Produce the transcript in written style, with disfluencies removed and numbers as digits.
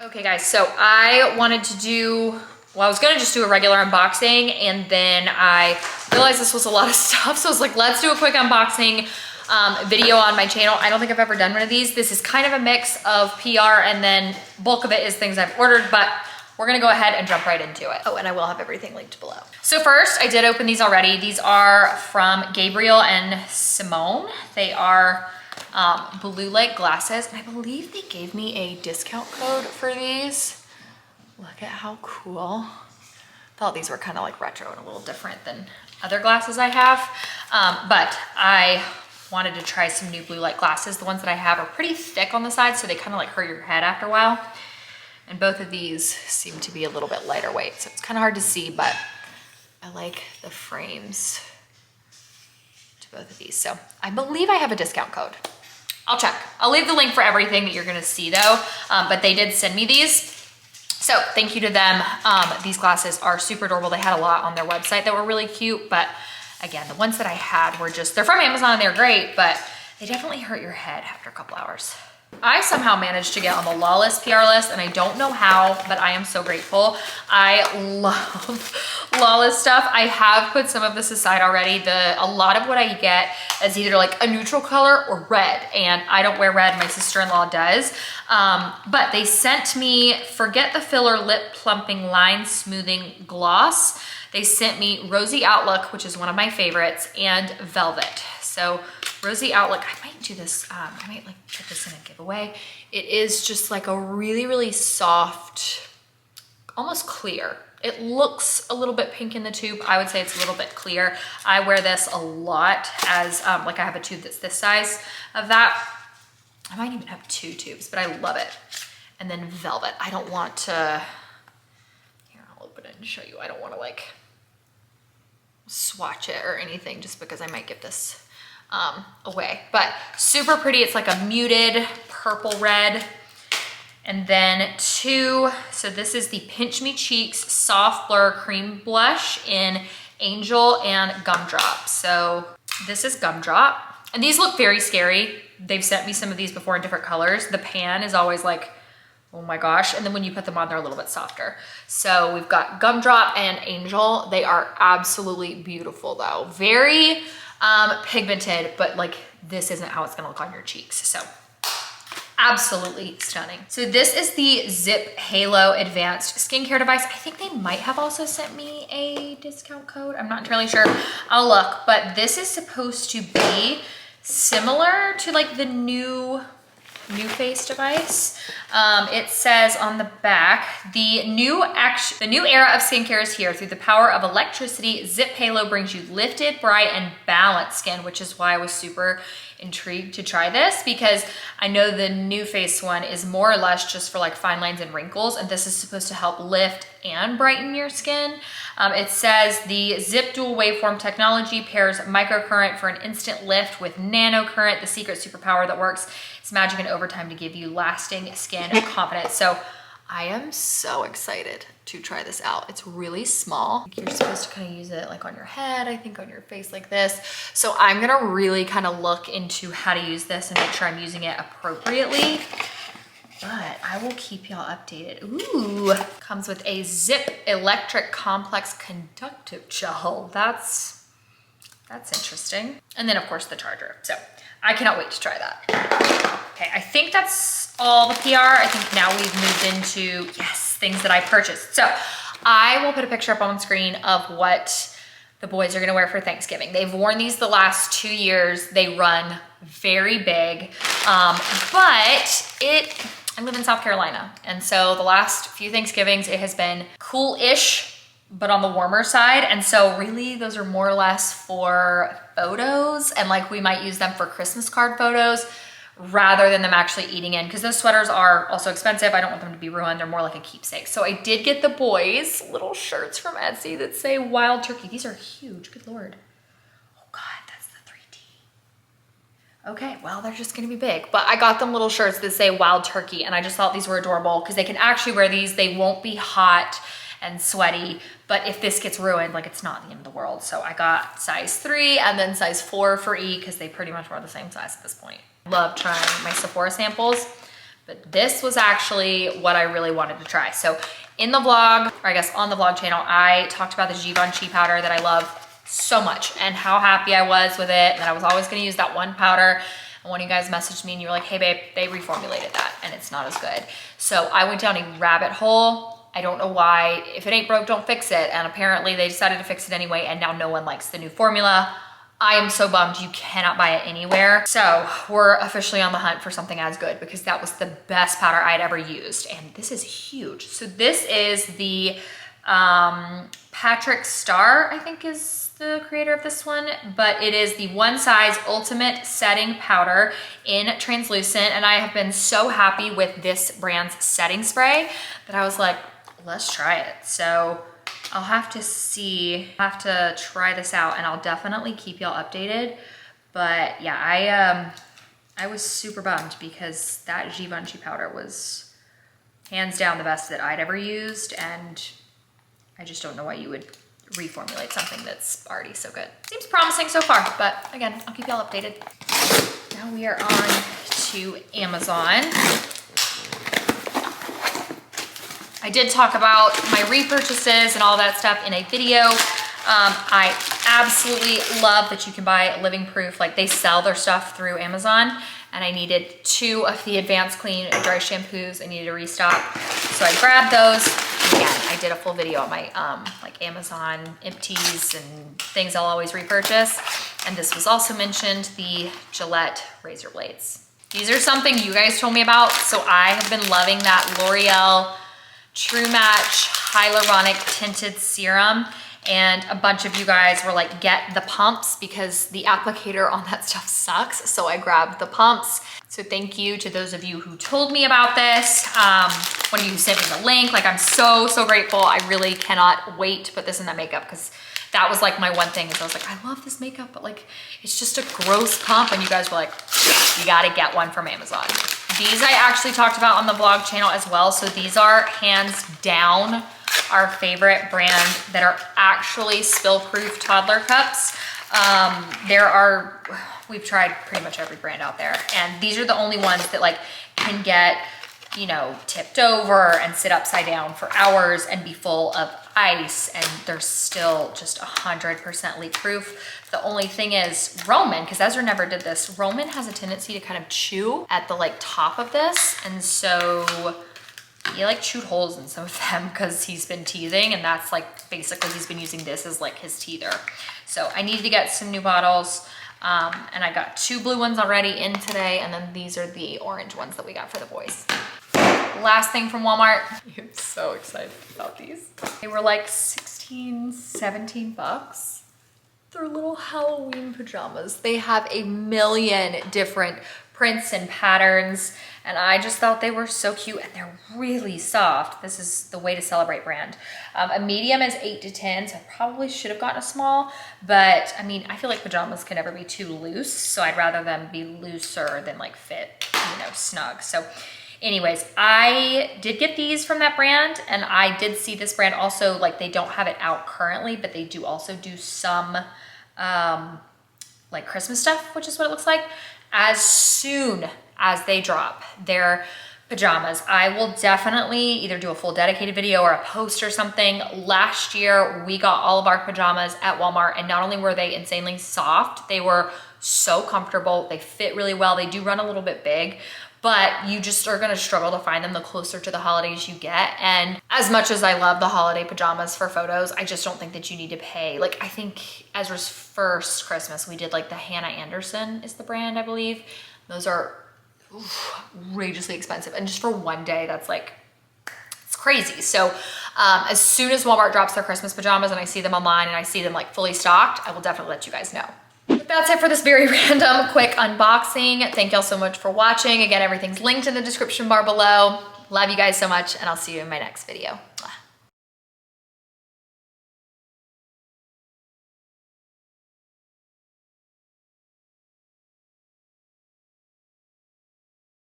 Okay guys, so I wanted to do, well, I was gonna just do a regular unboxing, and then I realized this was a lot of stuff. So I was like, let's do a quick unboxing video on my channel. I don't think I've ever done one of these. This is kind of a mix of PR, and then bulk of it is things I've ordered, but we're gonna go ahead and jump right into it. Oh, and I will have everything linked below. So first, I did open these already. These are from Gabrielle and Simone. They are blue light glasses, and I believe they gave me a discount code for these. Look at how cool. Thought these were kind of like retro and a little different than other glasses I have, but I wanted to try some new blue light glasses. The ones that I have are pretty thick on the side, so they kind of like hurt your head after a while. And both of these seem to be a little bit lighter weight, so it's kind of hard to see, but I like the frames to both of these. So I believe I have a discount code. I'll check. I'll leave the link for everything that you're gonna see though, but they did send me these. So thank you to them. These glasses are super adorable. They had a lot on their website that were really cute, but again, the ones that I had were just, they're from Amazon and they're great, but they definitely hurt your head after a couple hours. I somehow managed to get on the Lawless PR list, and I don't know how, but I am so grateful. I love Lawless stuff. I have put some of this aside already. A lot of what I get is either like a neutral color or red, and I don't wear red. My sister-in-law does. But they sent me Forget the Filler Lip Plumping Line Smoothing Gloss. They sent me Rosy Outlook, which is one of my favorites, and Velvet. So Rosy Outlook, I might do this, I might like put this in a giveaway. It is just like a really, really soft, almost clear. It looks a little bit pink in the tube. I would say it's a little bit clear. I wear this a lot as, like I have a tube that's this size of that. I might even have two tubes, but I love it. And then Velvet, I don't want to, here, I'll open it and show you. I don't want to like swatch it or anything just because I might give this away, but super pretty. It's like a muted purple red. And then two, so this is the Pinch Me Cheeks Soft Blur Cream Blush in Angel and Gumdrop. So this is Gumdrop, and these look very scary. They've sent me some of these before in different colors. The pan is always like, oh my gosh. And then when you put them on, they're a little bit softer. So we've got Gumdrop and Angel. They are absolutely beautiful though. Very pigmented, but like this isn't how it's gonna look on your cheeks. So absolutely stunning. So this is the Ziip Halo Advanced Skincare Device. I think they might have also sent me a discount code. I'm not entirely sure. I'll look, but this is supposed to be similar to like the new Face device. It says on the back, the new era of skincare is here. Through the power of electricity, Ziip Halo brings you lifted, bright, and balanced skin, which is why I was super intrigued to try this, because I know the new Face one is more or less just for like fine lines and wrinkles, and this is supposed to help lift and brighten your skin. It says the Ziip dual waveform technology pairs microcurrent for an instant lift with nanocurrent, the secret superpower that works its magic in overtime to give you lasting skin confidence. So I am so excited to try this out. It's really small. You're supposed to kind of use it like on your head, I think on your face like this. So I'm gonna really kind of look into how to use this and make sure I'm using it appropriately. But I will keep y'all updated. Ooh, comes with a Ziip Electric Complex Conductive Gel. That's interesting. And then of course the charger. So I cannot wait to try that. Okay, I think that's all the PR. I think now we've moved into, yes, things that I purchased. So I will put a picture up on screen of what the boys are gonna wear for Thanksgiving. They've worn these the last 2 years. They run very big, but I live in South Carolina. And so the last few Thanksgivings, it has been cool-ish, but on the warmer side. And so really those are more or less for photos, and like we might use them for Christmas card photos rather than them actually eating in, because those sweaters are also expensive. I don't want them to be ruined. They're more like a keepsake. So I did get the boys little shirts from Etsy that say Wild Turkey. These are huge, good Lord. Oh God, that's the 3D. Okay, well, they're just gonna be big. But I got them little shirts that say Wild Turkey, and I just thought these were adorable because they can actually wear these. They won't be hot and sweaty, but if this gets ruined, like it's not the end of the world. So I got size 3 and then size 4 for E, because they pretty much are the same size at this point. Love trying my Sephora samples, but this was actually what I really wanted to try. So in the vlog, or I guess on the vlog channel, I talked about the Givenchy powder that I love so much and how happy I was with it, and that I was always gonna use that one powder. And one of you guys messaged me and you were like, hey babe, they reformulated that and it's not as good. So I went down a rabbit hole. I don't know why. If it ain't broke, don't fix it. And apparently they decided to fix it anyway, and now no one likes the new formula. I am so bummed you cannot buy it anywhere. So we're officially on the hunt for something as good, because that was the best powder I'd ever used. And this is huge. So this is the Patrick Starr, I think is the creator of this one, but it is the One Size Ultimate Setting Powder in translucent. And I have been so happy with this brand's setting spray that I was like, let's try it. So I'll have to try this out, and I'll definitely keep y'all updated. But yeah, I was super bummed because that Givenchy powder was hands down the best that I'd ever used, and I just don't know why you would reformulate something that's already so good. Seems promising so far, but again, I'll keep y'all updated. Now we are on to Amazon. I did talk about my repurchases and all that stuff in a video. I absolutely love that you can buy living proof. Like, they sell their stuff through Amazon, and I needed 2 of the Advanced Clean dry shampoos. I needed to restock, so I grabbed those. Again, I did a full video on my like Amazon empties and things I'll always repurchase. And this was also mentioned, the Gillette razor blades. These are something you guys told me about, so I have been loving that L'Oreal True Match Hyaluronic Tinted Serum. And a bunch of you guys were like, get the pumps because the applicator on that stuff sucks. So I grabbed the pumps. So thank you to those of you who told me about this. One of you who sent me the link. Like, I'm so grateful. I really cannot wait to put this in that makeup, because that was like my one thing is I was like, I love this makeup, but like, it's just a gross pump. And you guys were like, you gotta get one from Amazon. These I actually talked about on the vlog channel as well. So these are hands down our favorite brand that are actually spill-proof toddler cups. We've tried pretty much every brand out there, and these are the only ones that like can get, you know, tipped over and sit upside down for hours and be full of ice, and they're still just 100% leak proof. The only thing is Roman, because Ezra never did this, Roman has a tendency to kind of chew at the like top of this, and so he like chewed holes in some of them because he's been teething, and that's like basically he's been using this as like his teether. So I needed to get some new bottles, and I got 2 blue ones already in today, and then these are the orange ones that we got for the boys. Last thing from Walmart. I'm so excited about these. They were like 16, 17 bucks. They're little Halloween pajamas. They have a million different prints and patterns, and I just thought they were so cute, and they're really soft. This is the Way to Celebrate brand. A medium is 8 to 10, so I probably should have gotten a small, but I mean, I feel like pajamas can never be too loose, so I'd rather them be looser than like fit, you know, snug. So anyways, I did get these from that brand, and I did see this brand also, like, they don't have it out currently, but they do also do some like Christmas stuff, which is what it looks like. As soon as they drop their pajamas, I will definitely either do a full dedicated video or a post or something. Last year, we got all of our pajamas at Walmart, and not only were they insanely soft, they were so comfortable. They fit really well. They do run a little bit big, but you just are gonna struggle to find them the closer to the holidays you get. And as much as I love the holiday pajamas for photos, I just don't think that you need to pay. Like, I think Ezra's first Christmas, we did like the Hannah Anderson is the brand, I believe. Those are outrageously expensive. And just for one day, that's like, it's crazy. So as soon as Walmart drops their Christmas pajamas and I see them online and I see them like fully stocked, I will definitely let you guys know. But that's it for this very random quick unboxing. Thank y'all so much for watching. Again, everything's linked in the description bar below. Love you guys so much, and I'll see you in my next video. Mwah.